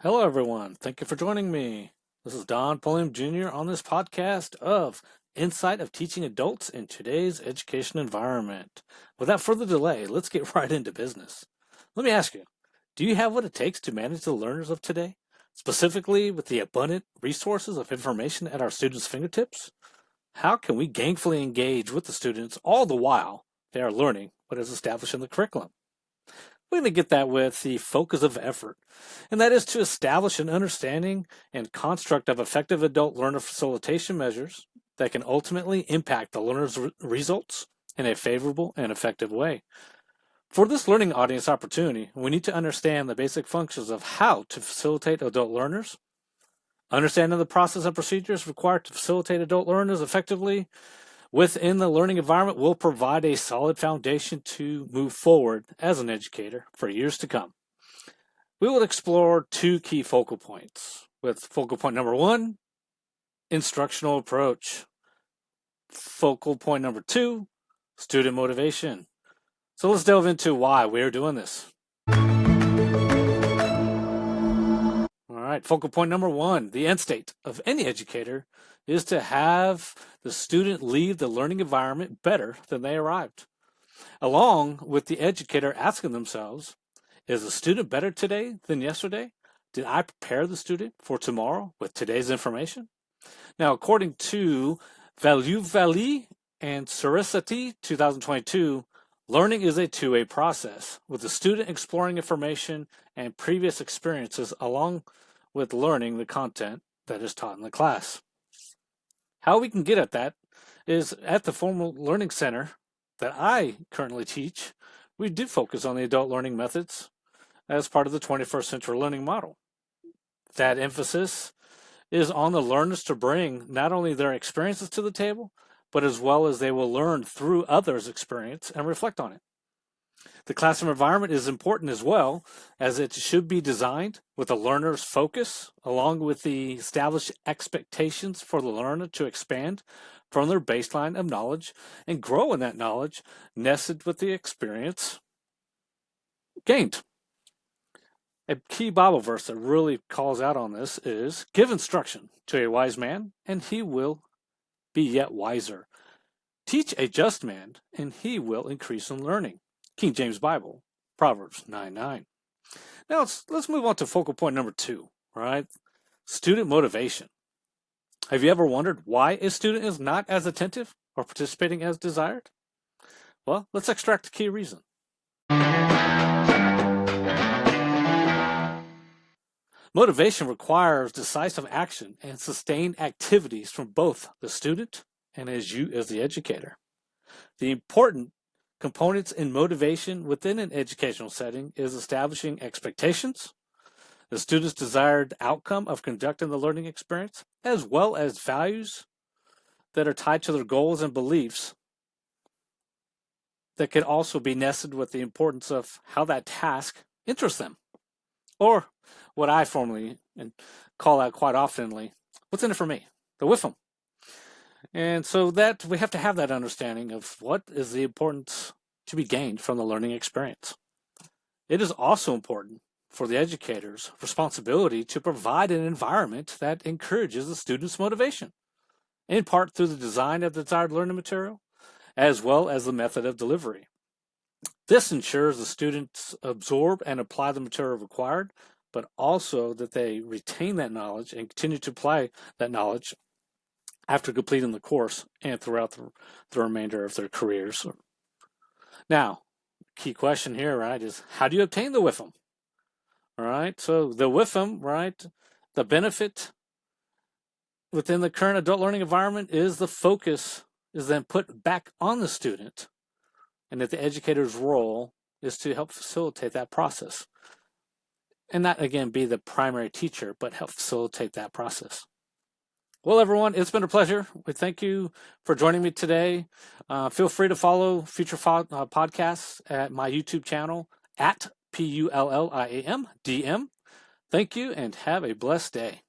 Hello, everyone. Thank you for joining me. This is Don Pulliam Jr. on this podcast of Insight of Teaching Adults in Today's Education Environment. Without further delay, let's get right into business. Let me ask you, do you have what it takes to manage the learners of today, specifically with the abundant resources of information at our students' fingertips? How can we gainfully engage with the students all the while they are learning what is established in the curriculum? We're going to get that with the focus of effort, and that is to establish an understanding and construct of effective adult learner facilitation measures that can ultimately impact the learner's results in a favorable and effective way. For this learning audience opportunity, we need to understand the basic functions of how to facilitate adult learners, understanding the process and procedures required to facilitate adult learners effectively within the learning environment will provide a solid foundation to move forward as an educator for years to come. We will explore two key focal points, with focal point number one, instructional approach. Focal point number two, student motivation. So let's delve into why we're doing this. All right, focal point number one, the end state of any educator is to have the student leave the learning environment better than they arrived, along with the educator asking themselves, is the student better today than yesterday? Did I prepare the student for tomorrow with today's information? Now, according to Value and Suricity 2022, learning is a two-way process, with the student exploring information and previous experiences along with learning the content that is taught in the class. How we can get at that is at the Formal Learning Center that I currently teach, we do focus on the adult learning methods as part of the 21st century learning model. That emphasis is on the learners to bring not only their experiences to the table, but as well as they will learn through others' experience and reflect on it. The classroom environment is important as well, as it should be designed with a learner's focus, along with the established expectations for the learner to expand from their baseline of knowledge and grow in that knowledge, nested with the experience gained. A key Bible verse that really calls out on this is, give instruction to a wise man, and he will be yet wiser. Teach a just man, and he will increase in learning. King James Bible, Proverbs 9:9. Now let's move on to focal point number two, right? Student motivation. Have you ever wondered why a student is not as attentive or participating as desired? Well, let's extract the key reason. Motivation requires decisive action and sustained activities from both the student and as you as the educator. The important components in motivation within an educational setting is establishing expectations, the student's desired outcome of conducting the learning experience, as well as values that are tied to their goals and beliefs that can also be nested with the importance of how that task interests them, or what I formally and call out quite oftenly, what's in it for me, the WIFM. And so that we have to have that understanding of what is the importance to be gained from the learning experience. It is also important for the educator's responsibility to provide an environment that encourages the student's motivation, in part through the design of the desired learning material, as well as the method of delivery. This ensures the students absorb and apply the material required, but also that they retain that knowledge and continue to apply that knowledge after completing the course and throughout the remainder of their careers. Now, key question here, right, is how do you obtain the WIFM? All right, so the WIFM, right, the benefit within the current adult learning environment is the focus is then put back on the student, and that the educator's role is to help facilitate that process. And not, again, be the primary teacher, but help facilitate that process. Well, everyone, it's been a pleasure. We thank you for joining me today. Feel free to follow future podcasts at my YouTube channel at PULLIAM DM. Thank you and have a blessed day.